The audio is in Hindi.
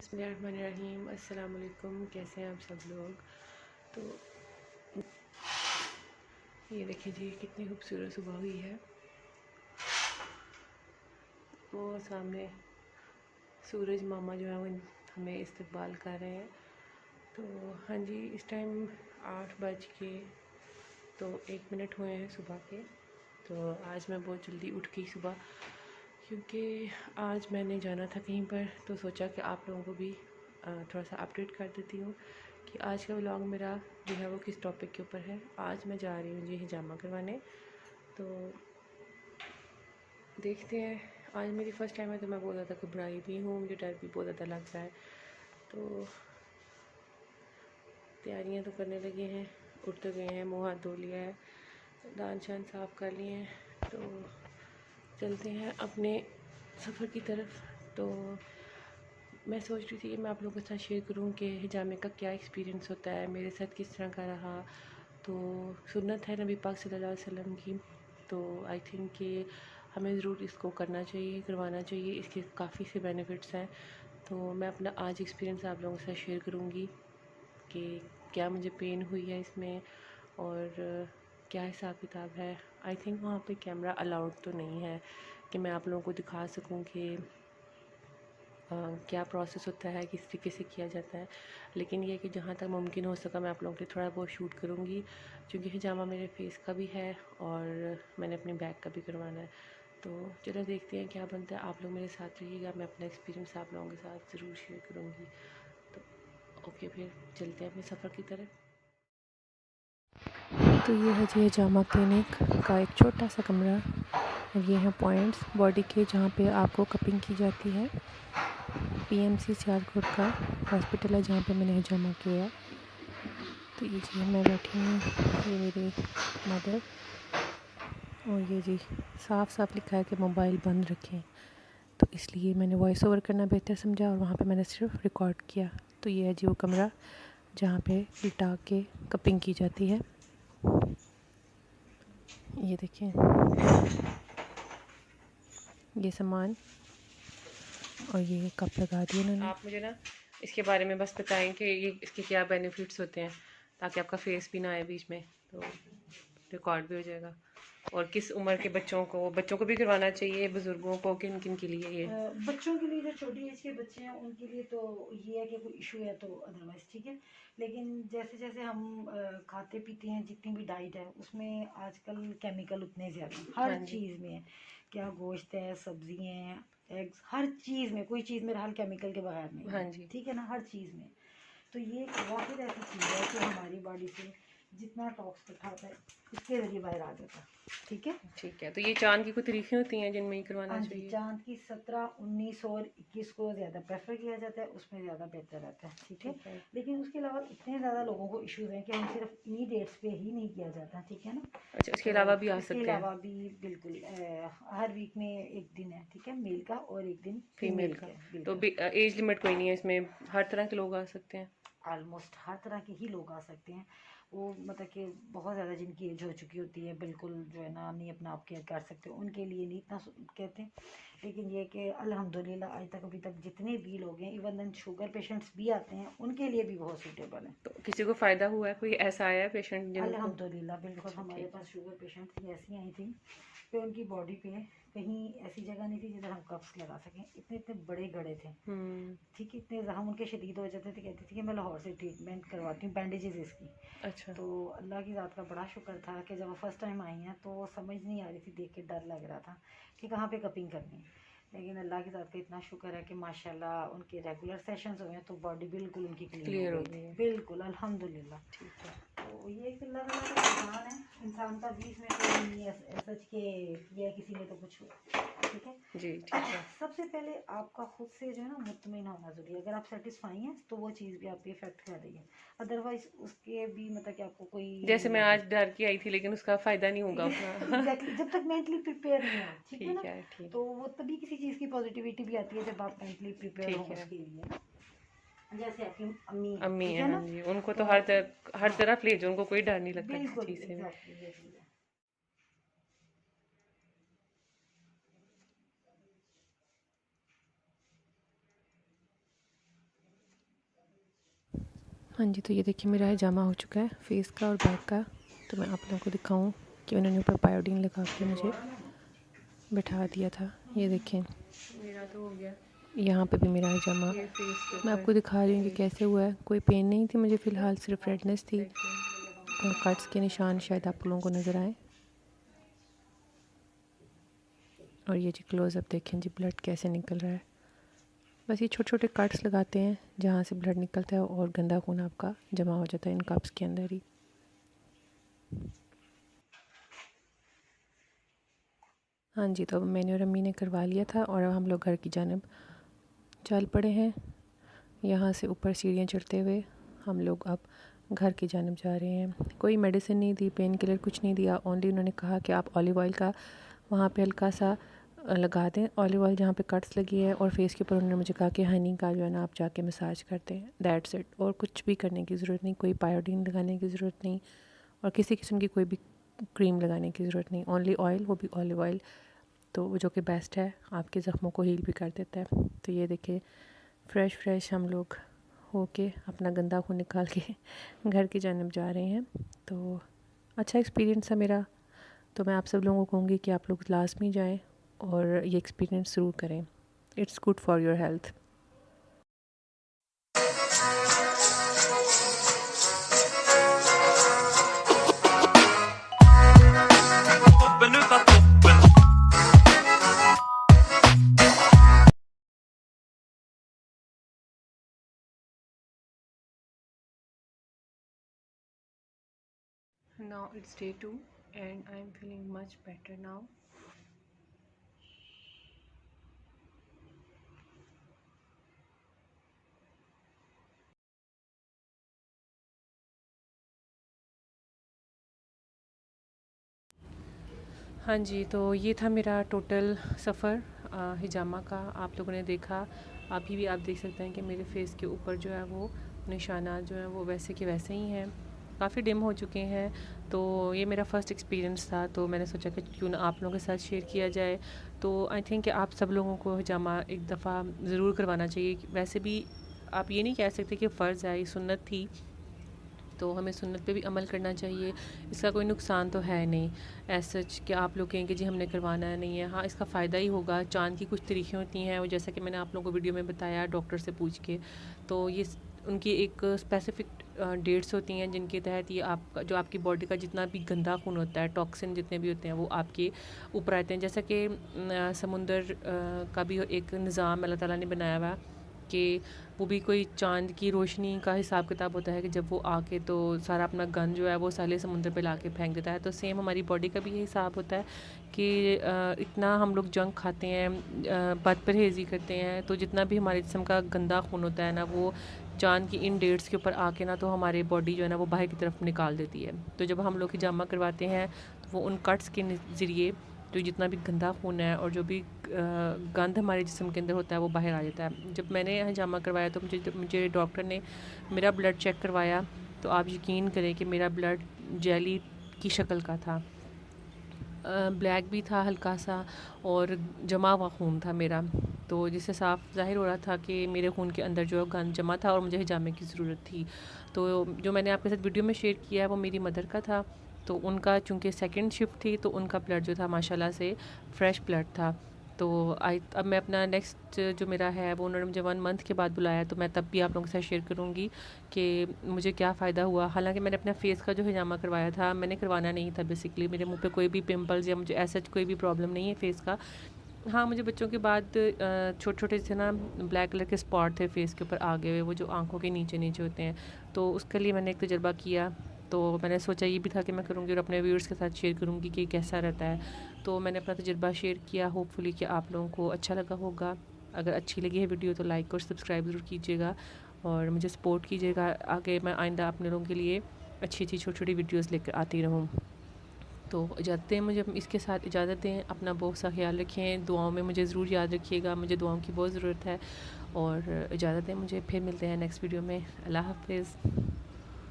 बिस्मिल्लाहिर्रहमानिर्रहीम। अस्सलाम वालेकुम। कैसे हैं आप सब लोग। तो ये देखिए जी, कितनी खूबसूरत सुबह हुई है। वो सामने सूरज मामा जो है वो हमें इस्तकबाल कर रहे हैं। तो हाँ जी, इस टाइम 8:01 हुए हैं सुबह के। तो आज मैं बहुत जल्दी उठ गई सुबह, क्योंकि आज मैंने जाना था कहीं पर। तो सोचा कि आप लोगों को भी थोड़ा सा अपडेट कर देती हूँ कि आज का व्लॉग मेरा जो है वो किस टॉपिक के ऊपर है। आज मैं जा रही हूँ जी हिजामा करवाने। तो देखते हैं, आज मेरी फ़र्स्ट टाइम है तो मैं बहुत ज़्यादा घबराई भी हूँ, मुझे डर भी बहुत ज़्यादा लग रहा है। तो तैयारियाँ तो करने लगे हैं, उठ तो गए हैं, मुँह हाथ धो लिया है, दांत शान साफ़ कर लिए हैं। तो चलते हैं अपने सफ़र की तरफ। तो मैं सोच रही थी कि मैं आप लोगों के साथ शेयर करूं कि हिजामे का क्या एक्सपीरियंस होता है, मेरे साथ किस तरह का रहा। तो सुन्नत है नबी पाक सल्लल्लाहु अलैहि वसल्लम की, तो आई थिंक कि हमें ज़रूर इसको करना चाहिए, करवाना चाहिए। इसके काफ़ी से बेनिफिट्स हैं। तो मैं अपना आज एक्सपीरियंस आप लोगों के साथ शेयर करूँगी कि क्या मुझे पेन हुई है इसमें और क्या हिसाब किताब है। आई थिंक वहाँ पे कैमरा अलाउड तो नहीं है कि मैं आप लोगों को दिखा सकूँ कि क्या प्रोसेस होता है, किस तरीके से किया जाता है। लेकिन ये कि जहाँ तक मुमकिन हो सका मैं आप लोगों के लिए थोड़ा बहुत शूट करूँगी, क्योंकि हिजामा मेरे फेस का भी है और मैंने अपनी बैक का भी करवाना है। तो चलो देखते हैं क्या बनता है। आप लोग मेरे साथ रहिएगा, मैं अपना एक्सपीरियंस आप लोगों के साथ ज़रूर शेयर करूँगी। तो ओके, फिर चलते हैं अपने सफ़र की तरफ। तो ये है जी हिजामा क्लिनिक का एक छोटा सा कमरा और ये हैं पॉइंट्स बॉडी के जहाँ पे आपको कपिंग की जाती है। पीएमसी सियालकोट का हॉस्पिटल है जहाँ पे मैंने हिजामा किया है। तो ये जी मैं बैठी हूँ, ये मेरी मदर, और ये जी साफ़ साफ़ लिखा है कि मोबाइल बंद रखें। तो इसलिए मैंने वॉइस ओवर करना बेहतर समझा और वहाँ पे मैंने सिर्फ रिकॉर्ड किया। तो ये है जी वो कमरा जहाँ पे लिटा के कपिंग की जाती है। ये देखें, ये सामान और ये कप लगा दिए उन्होंने। आप मुझे ना इसके बारे में बस बताएं कि ये इसके क्या बेनिफिट्स होते हैं, ताकि आपका फेस भी ना आए बीच में, तो रिकॉर्ड भी हो जाएगा। और किस उम्र के बच्चों को भी करवाना चाहिए, बुज़ुर्गों को, किन किन के लिए ये? बच्चों के लिए जो छोटी एज के बच्चे हैं उनके लिए तो ये है कि कोई इशू है तो अदरवाइज ठीक है। लेकिन जैसे जैसे हम खाते पीते हैं, जितनी भी डाइट है उसमें आजकल केमिकल उतने ज़्यादा हर हाँ जी, चीज़ में है। क्या गोश्त है, सब्जी हैं, एग्स, हर चीज़ में कोई चीज़ मेरा हाल केमिकल के बगैर नहीं हाँ है, जी। ठीक है ना, हर चीज़ में। तो ये एक वाहिद ऐसी चीज़ है कि हमारी बॉडी से जितना टॉक्स उठाता है इसके ज़रिए बाहर आ जाता है, ठीक है। ठीक है, तो ये चाँद की कुछ तरीक़ें होती हैं जिनमें ये करवाना हाँ जी, चाहिए? चाँद की 17, 19 और 21 को ज़्यादा प्रेफर किया जाता है, उसमें ज़्यादा बेहतर रहता है, ठीक है। ठीक है। लेकिन उसके अलावा इतने ज़्यादा लोगों को इश्यूज़ हैं कि हम सिर्फ इन्हीं डेट्स पे ही नहीं किया जाता, ठीक है ना। अच्छा, इसके अलावा तो भी आ इसके सकते हैं? अलावा भी बिल्कुल हर वीक में एक दिन है, ठीक है, मेल का, और एक दिन फीमेल फीमेल का? का है, तो बिल्कुल। एज लिमिट कोई नहीं है इसमें, हर तरह के लोग आ सकते हैं? ऑलमोस्ट हर तरह के ही लोग आ सकते हैं। वो मतलब कि बहुत ज़्यादा जिनकी एज हो चुकी होती है, बिल्कुल जो है ना नहीं अपना आप केयर कर सकते, उनके लिए नहीं इतना कहते हैं। लेकिन ये कि अल्हम्दुलिल्लाह आज तक अभी तक जितने भी लोग हैं, इवन देन शुगर पेशेंट्स भी आते हैं, उनके लिए भी बहुत सूटेबल है। तो किसी को फ़ायदा हुआ है? कोई ऐसा आया है पेशेंट जिनको? अल्हम्दुलिल्लाह बिल्कुल, अच्छा, हमारे ठीक है। पास शुगर पेशेंट्स ही ऐसी आई थी कि उनकी बॉडी पे कहीं ऐसी जगह नहीं थी जिधर हम कप्स लगा सकें, इतने इतने बड़े गड़े थे, हुँ। ठीक है। इतने जख्म उनके शदीद हो जाते थे, कहती थी कि मैं लाहौर से ट्रीटमेंट करवाती हूँ, बैंडेजेस इसकी। अच्छा। तो अल्लाह की ज़ात का बड़ा शुक्र था कि जब वो फर्स्ट टाइम आई हैं तो वो समझ नहीं आ रही थी, देख के डर लग रहा था कि कहाँ पे कपिंग करनी है। लेकिन अल्लाह की ज़ात का इतना शुक्र है कि माशाल्लाह उनके रेगुलर सेशंस हुए हैं तो बॉडी बिल्कुल उनकी क्लीन हो क्लियर हो गई गई थी, है। बिल्कुल अल्हम्दुलिल्लाह। ठीक है। तो ये एक अल्लाह ताला का एहसान है, इंसान का भी इसमें कोई नहीं है सच के किया किसी ने तो कुछ हुआ, ठीक है। जी, ठीक है। सबसे पहले आपका खुद से जो है ना मुतमिन होना ज़रूरी है। अगर आप सेटिस्फाई हैं तो वो चीज़ भी आपको इफेक्ट कर रही है, अदरवाइज उसके भी मतलब कि आपको कोई जैसे मैं लगे। आज डर के आई थी, लेकिन उसका फ़ायदा नहीं होगा उतना। एग्जैक्टली, जब तक मेंटली प्रिपेयर नहीं हो, ठीक है ठीक ना। है, ठीक तो है। वो तभी किसी चीज़ की पॉजिटिविटी भी आती है जब आप मेंटली प्रिपेयर हो ठीक है। उसके लिए ना। जैसे आपकी अम्मी है, अम्मी ठीक हैं, है हाँ ना। जी, उनको तो तो हर हाँ, तरफ ले जाओ, उनको कोई डर नहीं लगता किसी बिल्कुल चीज़ से भी। एग्जैक्टली ये चीज़ है। हाँ जी, तो ये देखिए मेरा हिजामा हो चुका है फेस का और बैक का। तो मैं आप लोगों को दिखाऊं कि उन्होंने ऊपर पायोडीन लगा के मुझे बिठा दिया था। ये देखें मेरा तो हो गया। यहाँ पे भी मेरा हिजामा मैं आपको दिखा रही हूँ कि कैसे हुआ है। कोई पेन नहीं थी मुझे फ़िलहाल, सिर्फ रेडनेस थी और कट्स के निशान शायद आप लोगों को नज़र आए। और ये जी क्लोज़अप देखें जी, ब्लड कैसे निकल रहा है। बस ये छोटे छोटे कट्स लगाते हैं जहाँ से ब्लड निकलता है और गंदा खून आपका जमा हो जाता है इन कप्स के अंदर ही। हाँ जी, तो अब मैंने और अम्मी ने करवा लिया था और अब हम लोग घर की जानिब चल पड़े हैं। यहाँ से ऊपर सीढ़ियाँ चढ़ते हुए हम लोग अब घर की जानिब जा रहे हैं। कोई मेडिसिन नहीं दी, पेन किलर कुछ नहीं दिया। ओनली उन्होंने कहा कि आप ऑलिव ऑयल का वहाँ पे हल्का सा लगा दें, ऑलिव ऑयल जहाँ पे कट्स लगी है, और फेस के ऊपर उन्होंने मुझे कहा कि हनी का जो है ना आप जाके मसाज करते हैं। That's it. और कुछ भी करने की ज़रूरत नहीं, कोई पायोडीन लगाने की ज़रूरत नहीं और किसी किस्म की कोई भी क्रीम लगाने की ज़रूरत नहीं। ओनली ऑयल, वो भी ऑलिव ऑयल, तो जो कि बेस्ट है, आपके ज़ख्मों को हील भी कर देता है। तो ये देखिए फ्रेश हम लोग होके अपना गंदा खून निकाल के घर की जानिब जा रहे हैं। तो अच्छा एक्सपीरियंस है मेरा। तो मैं आप सब लोगों को कहूँगी कि आप लोग लाजमी जाएं और ये एक्सपीरियंस ज़रूर करें। It's good for your health. Now it's day 2 and I'm feeling much better now. हाँ जी, तो ये था मेरा टोटल सफ़र हिजामा का। आप लोगों ने देखा, अभी भी आप देख सकते हैं कि मेरे फेस के ऊपर जो है वो निशानात जो हैं वो वैसे के वैसे ही हैं, काफ़ी डिम हो चुके हैं। तो ये मेरा फ़र्स्ट एक्सपीरियंस था, तो मैंने सोचा कि क्यों ना आप लोगों के साथ शेयर किया जाए। तो आई थिंक कि आप सब लोगों को हिजामा एक दफ़ा ज़रूर करवाना चाहिए। वैसे भी आप ये नहीं कह सकते कि फ़र्ज़ है, ये सुन्नत थी, तो हमें सुन्नत पे भी अमल करना चाहिए। इसका कोई नुकसान तो है नहीं ऐसा कि आप लोग कहेंगे जी हमने करवाना है, नहीं है। हाँ, इसका फ़ायदा ही होगा। चाँद की कुछ तरीक़े होती हैं, और जैसा कि मैंने आप लोगों को वीडियो में बताया डॉक्टर से पूछ के, तो ये उनकी एक स्पेसिफ़िक डेट्स होती हैं जिनके तहत ये आपका जो आपकी बॉडी का जितना भी गंदा खून होता है, टॉक्सिन जितने भी होते हैं, वो आपके ऊपर आते हैं। जैसा कि समुंदर का भी एक निज़ाम अल्लाह ताला ने बनाया हुआ है कि वो भी कोई चाँद की रोशनी का हिसाब किताब होता है कि जब वो आके तो सारा अपना गंद जो है वो साले समुद्र पे लाके फेंक देता है। तो सेम हमारी बॉडी का भी ये हिसाब होता है कि इतना हम लोग जंक खाते हैं, बद परहेज़ी करते हैं, तो जितना भी हमारे जिस्म का गंदा खून होता है ना, वो चाँद की इन डेट्स के ऊपर आके ना तो हमारी बॉडी जो है ना वो बाहर की तरफ निकाल देती है। तो जब हम लोग हिजामा करवाते हैं तो वो उन कट्स के ज़रिए तो जितना भी गंदा खून है और जो भी गंद हमारे जिस्म के अंदर होता है वो बाहर आ जाता है। जब मैंने हिजामा करवाया तो मुझे डॉक्टर ने मेरा ब्लड चेक करवाया, तो आप यकीन करें कि मेरा ब्लड जेली की शक्ल का था, ब्लैक भी था हल्का सा, और जमा हुआ खून था मेरा। तो जिससे साफ ज़ाहिर हो रहा था कि मेरे खून के अंदर जो गंद जमा था और मुझे हिजामे की ज़रूरत थी। तो जो मैंने आपके साथ वीडियो में शेयर किया है वो मेरी मदर का था। तो उनका चूँकि सेकंड शिफ्ट थी, तो उनका ब्लड जो था माशाल्लाह से फ़्रेश ब्लड था। तो अब मैं अपना नेक्स्ट जो मेरा है वो उन्होंने मुझे 1 मंथ के बाद बुलाया, तो मैं तब भी आप लोगों के साथ शेयर करूँगी कि मुझे क्या फ़ायदा हुआ। हालांकि मैंने अपने फेस का जो हिजामा करवाया था, मैंने करवाना नहीं था बेसिकली। मेरे मुंह पे कोई भी पिंपल्स या मुझे ऐसा कोई भी प्रॉब्लम नहीं है फेस का। हाँ, मुझे बच्चों के बाद छोटे छोटे से ना ब्लैक कलर के स्पॉट थे फेस के ऊपर आगे हुए, वो जो आंखों के नीचे नीचे होते हैं। तो उसके लिए मैंने एक तजुर्बा किया, तो मैंने सोचा ये भी था कि मैं करूँगी और अपने व्यूअर्स के साथ शेयर करूँगी कि कैसा रहता है। तो मैंने अपना तजुर्बा शेयर किया, होपफुली कि आप लोगों को अच्छा लगा होगा। अगर अच्छी लगी है वीडियो तो लाइक और सब्सक्राइब ज़रूर कीजिएगा और मुझे सपोर्ट कीजिएगा। आगे मैं आइंदा अपने लोगों के लिए अच्छी अच्छी छोटी छोटी वीडियोज़ लेकर आती रहूँ। तो इजाज़त दें मुझे, इसके साथ इजाज़त दें। अपना बहुत सा ख्याल रखें, दुआओं में मुझे ज़रूर याद रखिएगा, मुझे दुआओं की बहुत ज़रूरत है। और इजाज़त दें मुझे, फिर मिलते हैं नेक्स्ट वीडियो में। अल्लाह हाफ़िज़।